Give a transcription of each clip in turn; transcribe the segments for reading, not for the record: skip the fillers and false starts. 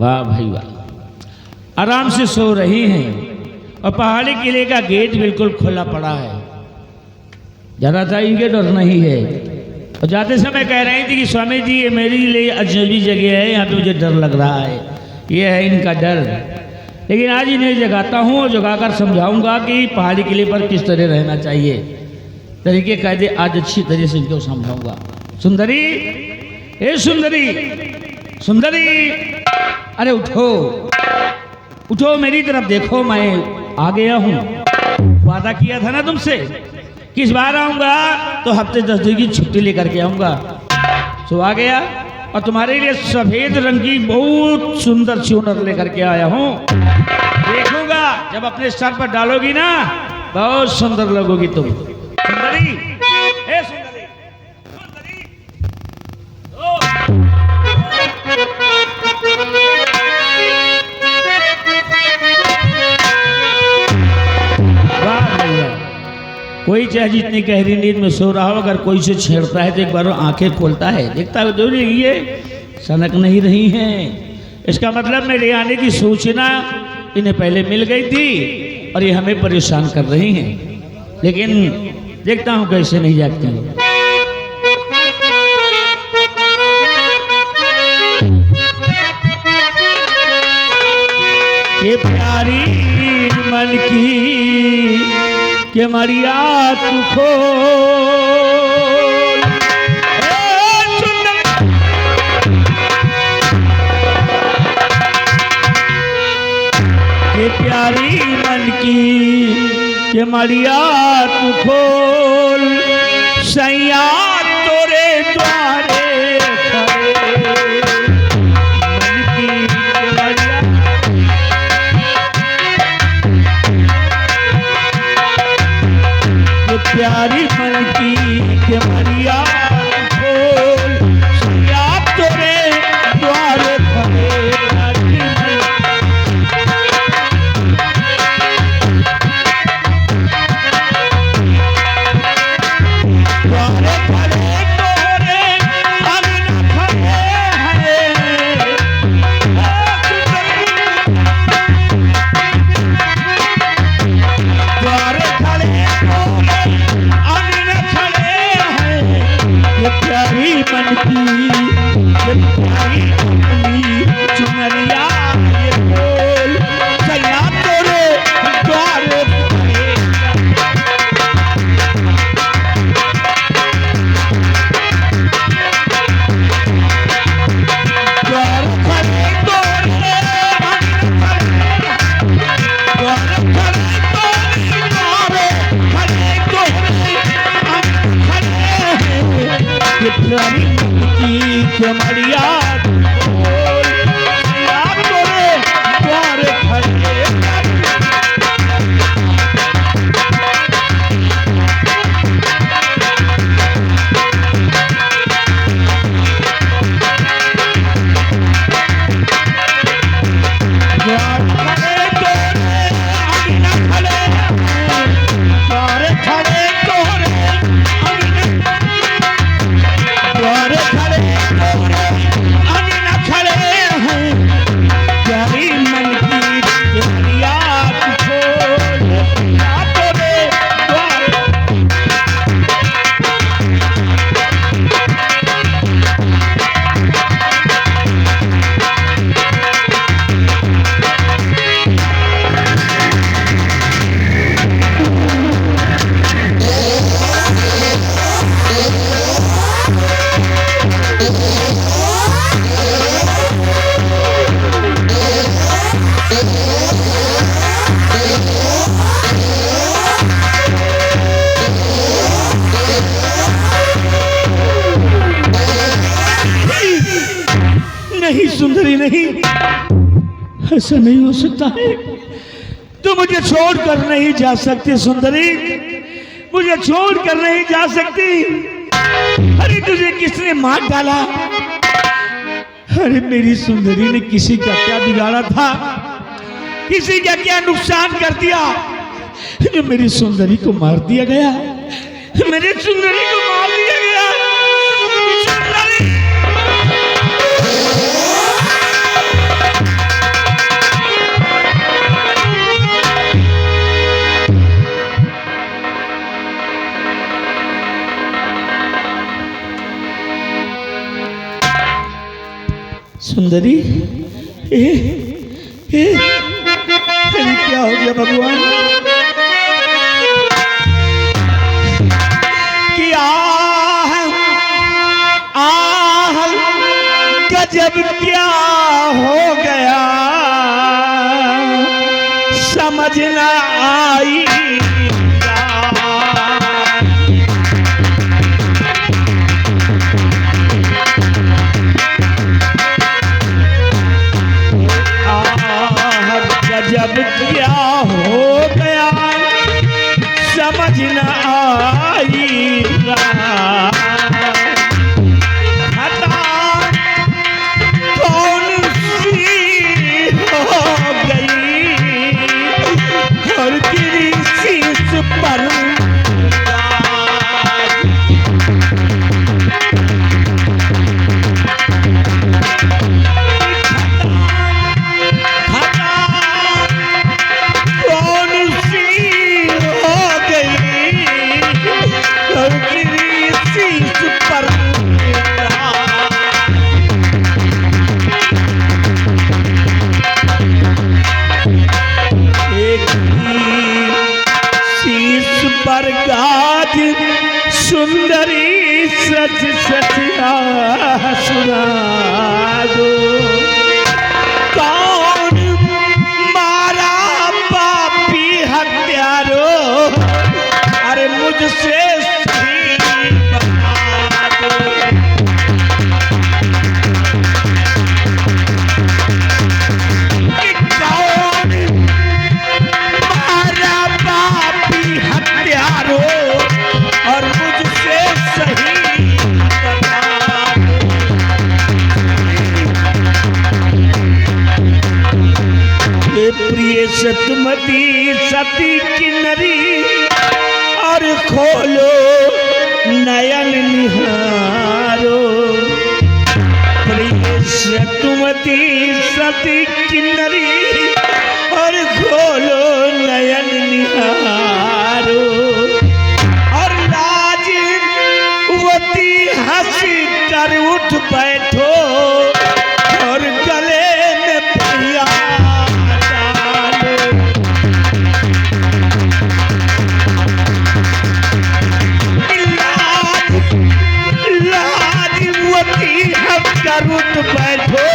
वाह भाई वाह, आराम से सो रही हैं और पहाड़ी किले का गेट बिल्कुल खुला पड़ा है। ज़रा सा इनके डर नहीं है। और जाते समय कह रही थी कि स्वामी जी ये मेरे लिए अजनबी जगह है, यहाँ पे मुझे डर लग रहा है, ये है इनका डर। लेकिन आज इन्हें जगाता हूँ और जगाकर समझाऊंगा कि पहाड़ी किले पर किस तरह रहना चाहिए। तरीके कायदे आज अच्छी तरह से इनको समझाऊंगा। सुंदरी, ए सुंदरी, सुंदरी, अरे उठो उठो, मेरी तरफ देखो, मैं आ गया हूँ। वादा किया था ना तुमसे किस बार आऊँगा, तो हफ्ते 10 दिन की छुट्टी लेकर के आऊँगा। सो आ गया और तुम्हारे लिए सफ़ेद रंग की बहुत सुंदर चूनर लेकर के आया हूँ। देखूंगा जब अपने सर पर डालोगी ना, बहुत सुंदर लगोगी तुम। सुंदरी, ए सुंदरी, सुंदरी, वाह भैया, कोई चाहे जितनी गहरी नींद में सो रहा हो, अगर कोई से छेड़ता है तो एक बार आंखें खोलता है, देखता है जो ये सनक नहीं रही हैं। इसका मतलब मेरे आने की सूचना इन्हें पहले मिल गई थी और ये हमें परेशान कर रही हैं। लेकिन देखता हूँ कैसे नहीं जागती हैं। ये प्यारी मन की के मरिया तू खोल, ये प्यारी मन की के मरिया तू खोल, सैया तोरे द्वारे खड़े, मन की के मरिया, ये प्यारी मन की के मरिया तू खोल, सैया तोरे द्वारे खड़े। नहीं सुंदरी नहीं, ऐसा नहीं हो सकता है। तू मुझे छोड़कर नहीं जा सकती सुंदरी, मुझे छोड़कर नहीं जा सकती। अरे तुझे किसने मार डाला? अरे मेरी सुंदरी ने किसी का क्या बिगाड़ा था, किसी का क्या नुकसान कर दिया जो मेरी सुंदरी को मार दिया गया? मेरी सुंदरी को मार दिया गया। सुंदरी सुंदरी अरे क्या हो गया भगवान? कि गजब क्या हो गया समझ ना आई। गजब क्या हो गया समझ ना आई। कौन सी हो गई और गिरी शीश पर। सुंदरी सच सच सुना दो। कौन मारा पापी हत्यारो अरे मुझसे बता दो। कौन मारा पापी हत्यारो और मुझसे सही बता दो। ये प्रिय सतमती सती किन्नरी और खोलो नयन निहारो। प्रिय सतमती सती किन्नरी और खोलो नयन निहारो। हंस कर उठ बैठो और गले में पहिया डालो। लाजवती हंस कर उठ बैठो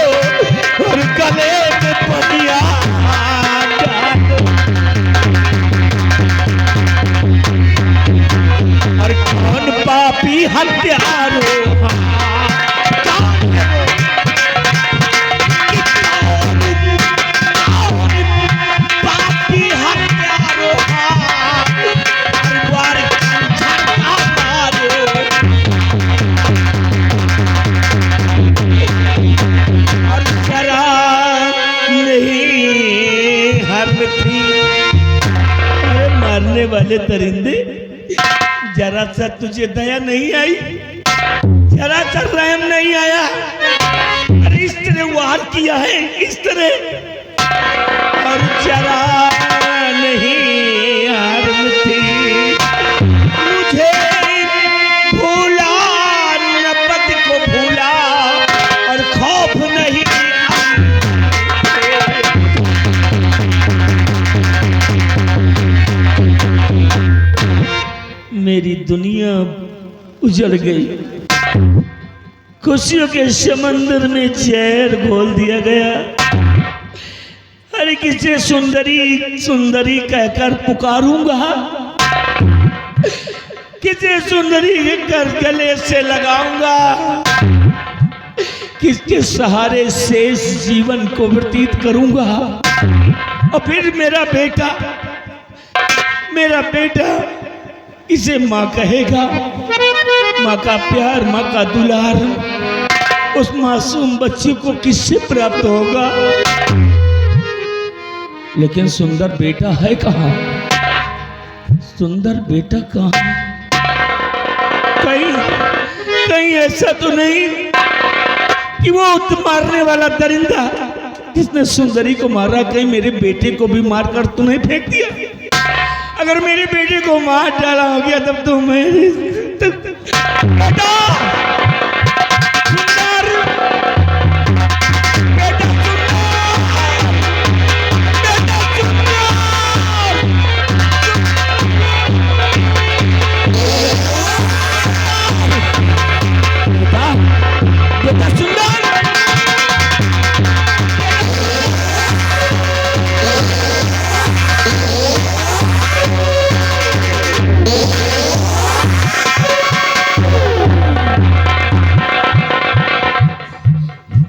और गले में पहिया डालो। और कौन पापी हत्यारो पापी हत्यारो और जरा नहीं हर्म थी। अरे मारने वाले दरिंदे जरा सा तुझे दया नहीं आई, जरा सा रहम नहीं आया। अरे इस तरह वार किया है इस तरह और जरा नहीं हर्म थी। मुझे भूला नपत को भूला और खौफ नहीं। मेरी दुनिया उजड़ गई। खुशियों के समंदर में जहर घोल दिया गया। अरे किसे सुंदरी सुंदरी कहकर पुकारूंगा, किसे सुंदरी कहकर गले से लगाऊंगा, किसके सहारे शेष जीवन को व्यतीत करूंगा। और फिर मेरा बेटा इसे माँ कहेगा। माँ का प्यार, माँ का दुलार उस मासूम बच्चे को किससे प्राप्त होगा। लेकिन सुंदर बेटा है कहाँ? सुंदर बेटा कहाँ? कहीं ऐसा तो नहीं कि वो मारने वाला दरिंदा जिसने सुंदरी को मारा कहीं मेरे बेटे को भी मारकर तो नहीं फेंक दिया? अगर मेरे बेटे को मार डाला हो गया तब तो मैं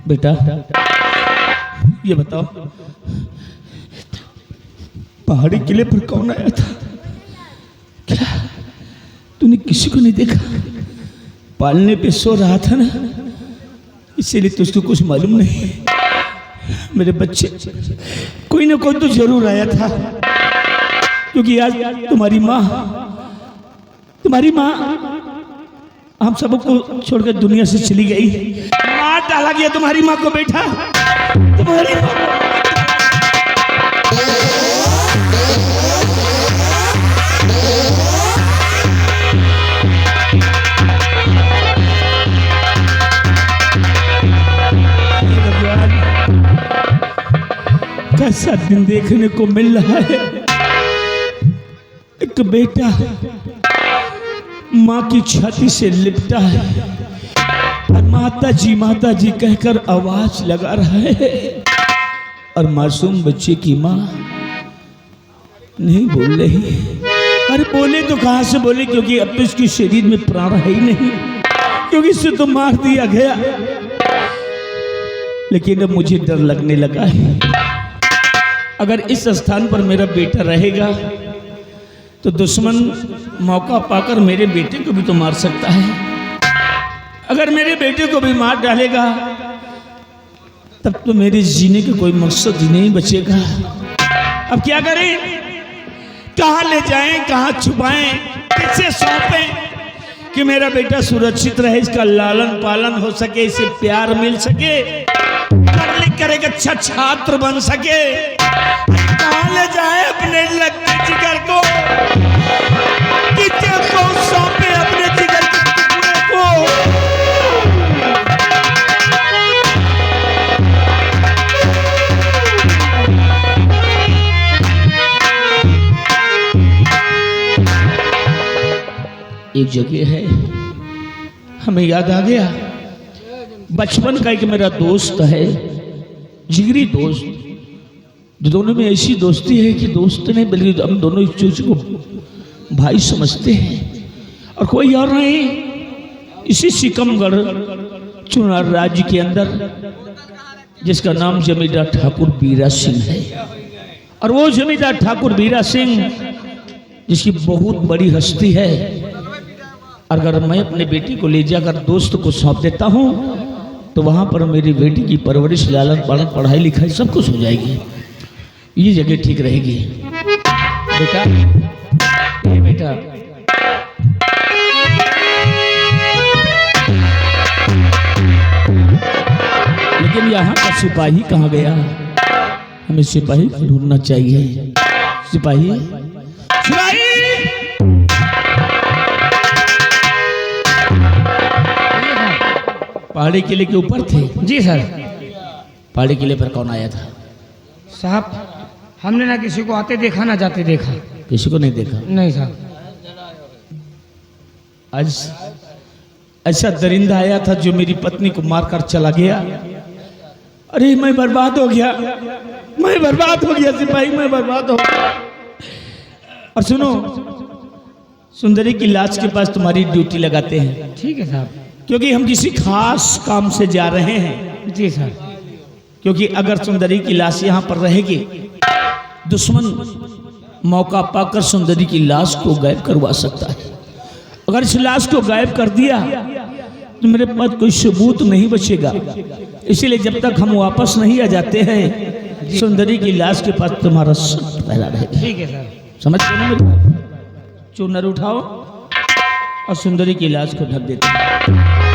बेटा ये बताओ, पहाड़ी किले पर कौन आया था? क्या तूने किसी को नहीं देखा? पालने पे सो रहा था ना, इसीलिए तुझको कुछ मालूम नहीं। मेरे बच्चे, कोई ना कोई तो जरूर आया था, क्योंकि आज तुम्हारी माँ हम सबको छोड़कर दुनिया से चली गई। मार डाला गया तुम्हारी माँ को बेटा, तुम्हारी माँ को। कैसा दिन देखने को मिल रहा है, एक बेटा माँ की छाती से लिपटा है और माता जी कहकर आवाज लगा रहा है, और मासूम बच्चे की माँ नहीं बोल रही। अरे बोले तो कहां से बोले, क्योंकि अब तो इसके शरीर में प्राण है ही नहीं, क्योंकि इसे तो मार दिया गया। लेकिन अब मुझे डर लगने लगा है, अगर इस स्थान पर मेरा बेटा रहेगा तो दुश्मन मौका पाकर मेरे बेटे को भी तो मार सकता है। अगर मेरे बेटे को भी मार डालेगा तब तो मेरे जीने का कोई मकसद ही नहीं बचेगा। अब क्या करें, कहां ले जाएं, कहां छुपाएं, किससे सौंपें कि मेरा बेटा सुरक्षित रहे, इसका लालन पालन हो सके, इसे प्यार मिल सके, पढ़ लिख कर एक अच्छा छात्र बन सके। कहां ले जाए अपने लगते जिगर को, किससे को सौंपे अपने जिगर के टुकड़े को। एक जगह है, हमें याद आ गया, बचपन का एक मेरा दोस्त है, जिगरी दोस्त, जो दोनों में ऐसी दोस्ती है कि दोस्त नहीं बल्कि हम दोनों एक दूसरे को भाई समझते हैं। और कोई और नहीं, इसी सिकमगढ़ चुनार राज्य के अंदर, जिसका नाम जमींदार ठाकुर बीरा सिंह है। और वो जमींदार ठाकुर बीरा सिंह जिसकी बहुत बड़ी हस्ती है, अगर मैं अपने बेटी को ले जाकर दोस्त को सौंप देता हूँ तो वहाँ पर मेरी बेटी की परवरिश, लालन पालन, पढ़ाई लिखाई सब कुछ हो जाएगी। ये जगह ठीक रहेगी। बेटा, ये बेटा, लेकिन यहाँ का सिपाही कहाँ गया? हमें सिपाही ढूंढना चाहिए। सिपाही, सिपाही! पहाड़ी किले के ऊपर थे? जी सर। पहाड़ी किले पर कौन आया था? साहब, हमने ना किसी को आते देखा ना जाते देखा। किसी को नहीं देखा? नहीं साहब। आज ऐसा दरिंदा आया था जो मेरी पत्नी को मारकर चला गया। अरे मैं बर्बाद हो गया, मैं बर्बाद हो गया सिपाही, मैं बर्बाद हो गया। और सुनो, सुंदरी की लाश के पास तुम्हारी ड्यूटी लगाते हैं। ठीक है साहब। क्योंकि हम किसी खास काम से जा रहे हैं। जी सर। क्योंकि अगर सुंदरी की लाश यहाँ पर रहेगी, दुश्मन मौका पाकर सुंदरी की लाश को गायब करवा सकता है। अगर इस लाश को गायब कर दिया तो मेरे पास कोई सबूत नहीं बचेगा। इसीलिए जब तक हम वापस नहीं आ जाते हैं, सुंदरी की लाश के पास तुम्हारा सर फैला रहेगा। ठीक है सर। समझ गए ना मेरी बात? चूनर उठाओ और सुंदरी की लाश को ढक देते हैं।